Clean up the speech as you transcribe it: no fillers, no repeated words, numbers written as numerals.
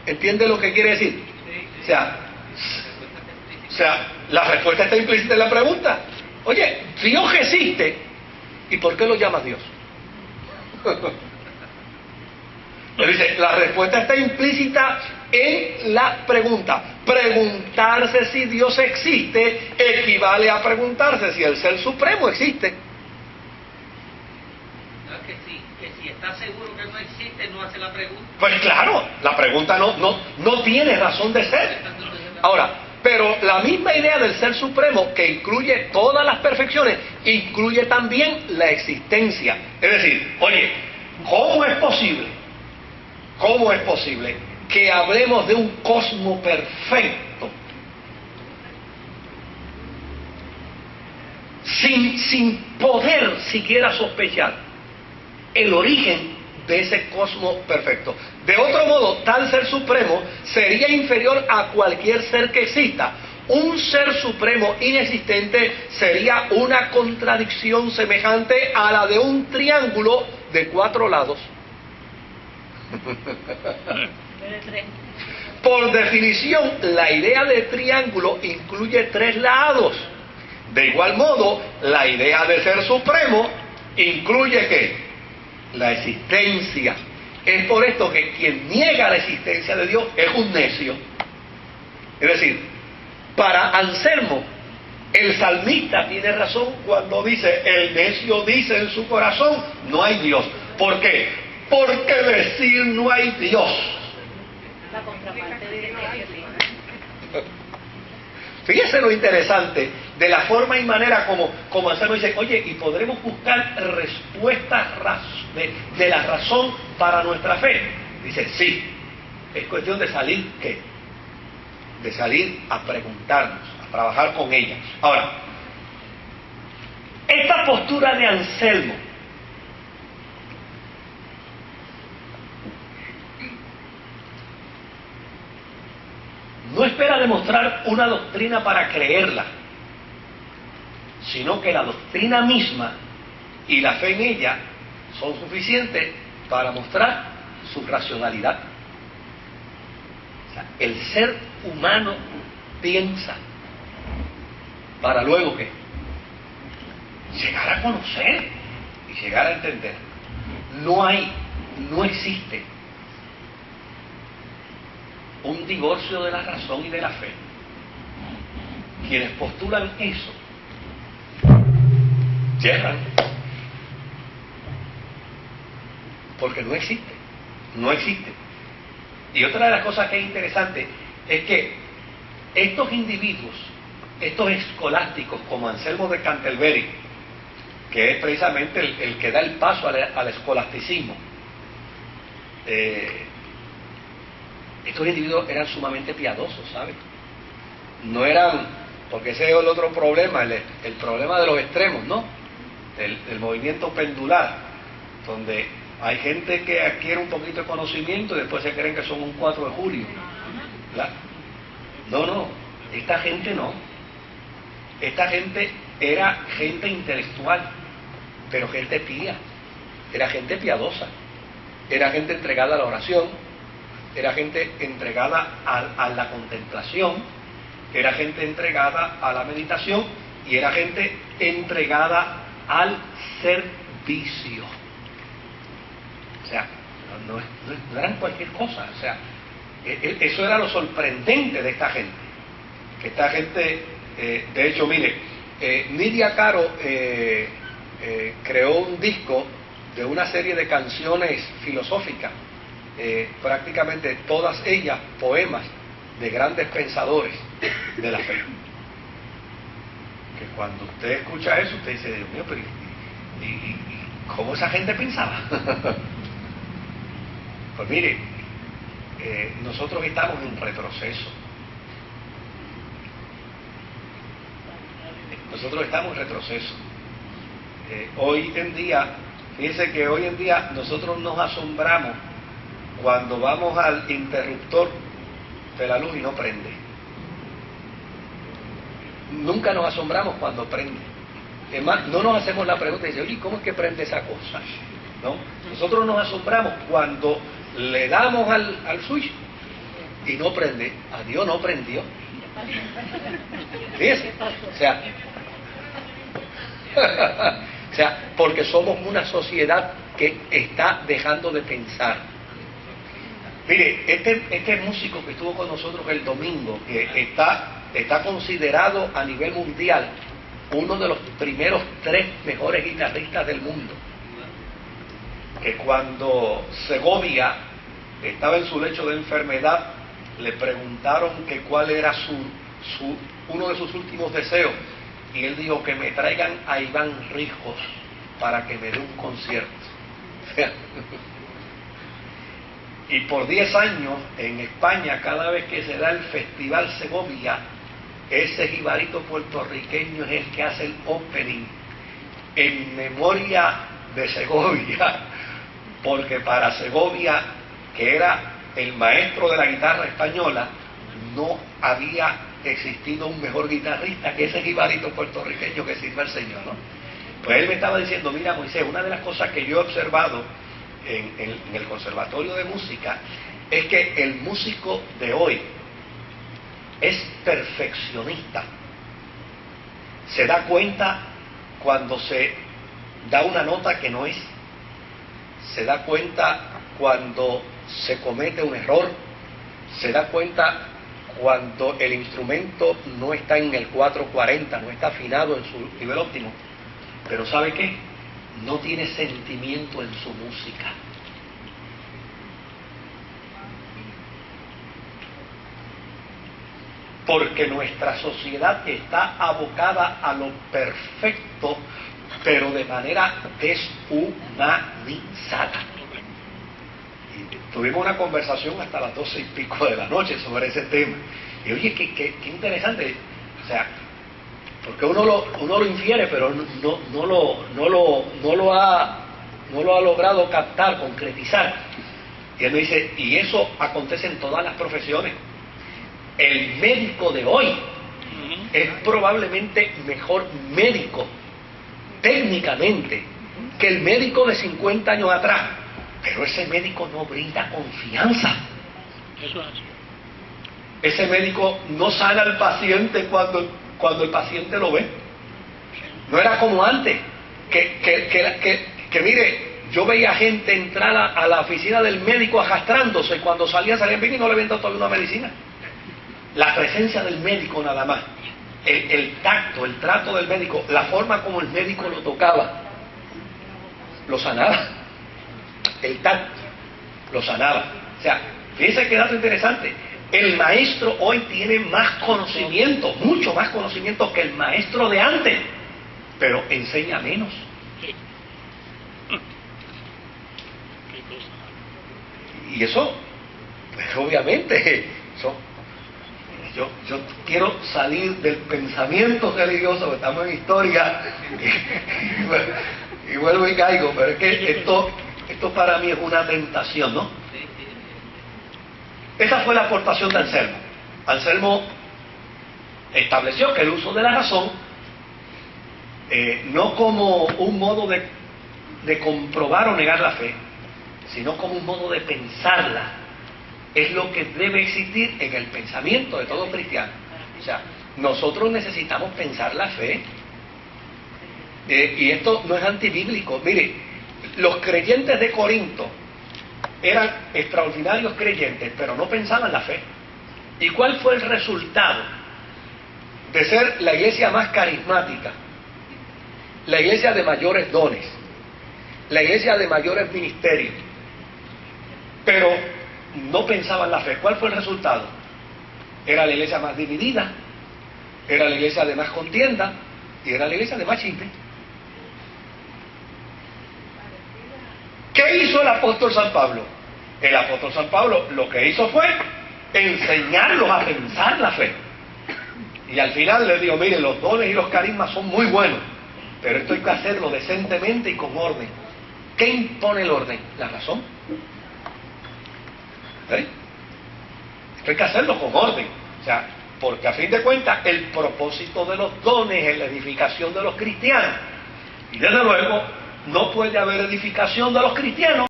¿Entiende lo que quiere decir? O sea, la respuesta está implícita en la pregunta. Oye, Dios existe, ¿y por qué lo llamas Dios? Pero dice, la respuesta está implícita en la pregunta. Preguntarse si Dios existe equivale a preguntarse si el Ser Supremo existe. No, que si está seguro que no existe, no hace la pregunta. Pues claro, la pregunta no tiene razón de ser. Ahora, pero la misma idea del Ser Supremo, que incluye todas las perfecciones, incluye también la existencia. Es decir, oye, ¿cómo es posible que hablemos de un cosmos perfecto sin poder siquiera sospechar el origen de ese cosmos perfecto? De otro modo, tal Ser Supremo sería inferior a cualquier ser que exista. Un Ser Supremo inexistente sería una contradicción semejante a la de un triángulo de 4 lados. Por definición, la idea de triángulo incluye 3 lados. De igual modo, la idea de Ser Supremo incluye ¿qué? La existencia. Es por esto que quien niega la existencia de Dios es un necio. Es decir, para Anselmo, el salmista tiene razón cuando dice, el necio dice en su corazón, no hay Dios. ¿Por qué? Porque decir no hay Dios. La contraparte de Fíjese lo interesante de la forma y manera como Anselmo dice, oye, y podremos buscar respuestas de la razón para nuestra fe. Dice, sí, es cuestión de salir, ¿qué? De salir a preguntarnos, a trabajar con ella. Ahora, esta postura de Anselmo no espera demostrar una doctrina para creerla, sino que la doctrina misma y la fe en ella son suficientes para mostrar su racionalidad. O sea, el ser humano piensa para luego ¿qué? Llegar a conocer y llegar a entender. No existe un divorcio de la razón y de la fe. Quienes postulan eso cierran, porque no existe. Y otra de las cosas que es interesante es que estos individuos, estos escolásticos como Anselmo de Canterbury, que es precisamente el que da el paso al escolasticismo, estos individuos eran sumamente piadosos, ¿sabes? No eran, porque ese es el otro problema, el problema de los extremos, ¿no? Del movimiento pendular, donde hay gente que adquiere un poquito de conocimiento y después se creen que son un 4 de julio. ¿Verdad? No, esta gente no. Esta gente era gente intelectual, pero gente pía, era gente piadosa, era gente entregada a la oración, era gente entregada a la contemplación, era gente entregada a la meditación y era gente entregada al servicio. O sea, no eran cualquier cosa. O sea, eso era lo sorprendente de esta gente. Que esta gente, de hecho, mire, Nidia Caro creó un disco de una serie de canciones filosóficas, prácticamente todas ellas poemas de grandes pensadores de la fe. Que cuando usted escucha eso, usted dice, Dios mío, pero ¿y cómo esa gente pensaba? Pues mire, nosotros estamos en retroceso. Nosotros estamos en retroceso. Hoy en día, fíjense que hoy en día nosotros nos asombramos cuando vamos al interruptor de la luz y no prende. Nunca nos asombramos cuando prende. Es más, no nos hacemos la pregunta y decimos, oye, ¿cómo es que prende esa cosa? ¿No? Nosotros nos asombramos cuando le damos al switch y no prende, a Dios no prendió. Fíjese, o sea, porque somos una sociedad que está dejando de pensar. Mire, este músico que estuvo con nosotros el domingo, que está considerado a nivel mundial uno de los primeros 3 mejores guitarristas del mundo, que cuando Segovia estaba en su lecho de enfermedad, le preguntaron que cuál era uno de sus últimos deseos, y él dijo que me traigan a Iván Rijos para que me dé un concierto. Y por 10 años en España, cada vez que se da el Festival Segovia, ese jibarito puertorriqueño es el que hace el opening en memoria de Segovia, porque para Segovia, que era el maestro de la guitarra española, no había existido un mejor guitarrista que ese jibarito puertorriqueño que sirve al Señor, ¿no? Pues él me estaba diciendo, mira Moisés, una de las cosas que yo he observado en el Conservatorio de Música es que el músico de hoy es perfeccionista. Se da cuenta cuando se da una nota que no es, se da cuenta cuando se comete un error, se da cuenta cuando el instrumento no está en el 440, no está afinado en su nivel óptimo. Pero ¿sabe qué? No tiene sentimiento en su música. Porque nuestra sociedad está abocada a lo perfecto, pero de manera deshumanizada. Y tuvimos una conversación hasta las 12 y pico de la noche sobre ese tema. Y oye, qué interesante. O sea, porque uno lo infiere, pero no lo ha logrado captar, concretizar. Y él me dice, y eso acontece en todas las profesiones. El médico de hoy es probablemente mejor médico técnicamente que el médico de 50 años atrás, pero ese médico no brinda confianza. Ese médico no sana al paciente cuando el paciente lo ve. No era como antes, que mire, yo veía gente entrar a la oficina del médico arrastrándose, y cuando salían bien y no le habían dado todavía una medicina. La presencia del médico nada más, el tacto, el trato del médico, la forma como el médico lo tocaba, lo sanaba. El tacto lo sanaba. O sea, fíjense qué dato interesante. El maestro hoy tiene más conocimiento, mucho más conocimiento que el maestro de antes, pero enseña menos. Y eso, pues obviamente, yo quiero salir del pensamiento religioso, porque estamos en historia, y vuelvo y caigo, pero es que esto para mí es una tentación, ¿no? Esa fue la aportación de Anselmo. Anselmo estableció que el uso de la razón, no como un modo de comprobar o negar la fe, sino como un modo de pensarla, es lo que debe existir en el pensamiento de todo cristiano. O sea, nosotros necesitamos pensar la fe, y esto no es antibíblico. Mire, los creyentes de Corinto eran extraordinarios creyentes, pero no pensaban la fe. ¿Y cuál fue el resultado de ser la iglesia más carismática, la iglesia de mayores dones, la iglesia de mayores ministerios, pero no pensaban la fe? ¿Cuál fue el resultado? Era la iglesia más dividida, era la iglesia de más contienda y era la iglesia de más chisme. ¿Qué hizo el apóstol San Pablo? El apóstol San Pablo lo que hizo fue enseñarlos a pensar la fe. Y al final les digo, miren, los dones y los carismas son muy buenos, pero esto hay que hacerlo decentemente y con orden. ¿Qué impone el orden? La razón. Esto hay que hacerlo con orden. O sea, porque a fin de cuentas el propósito de los dones es la edificación de los cristianos. Y desde luego no puede haber edificación de los cristianos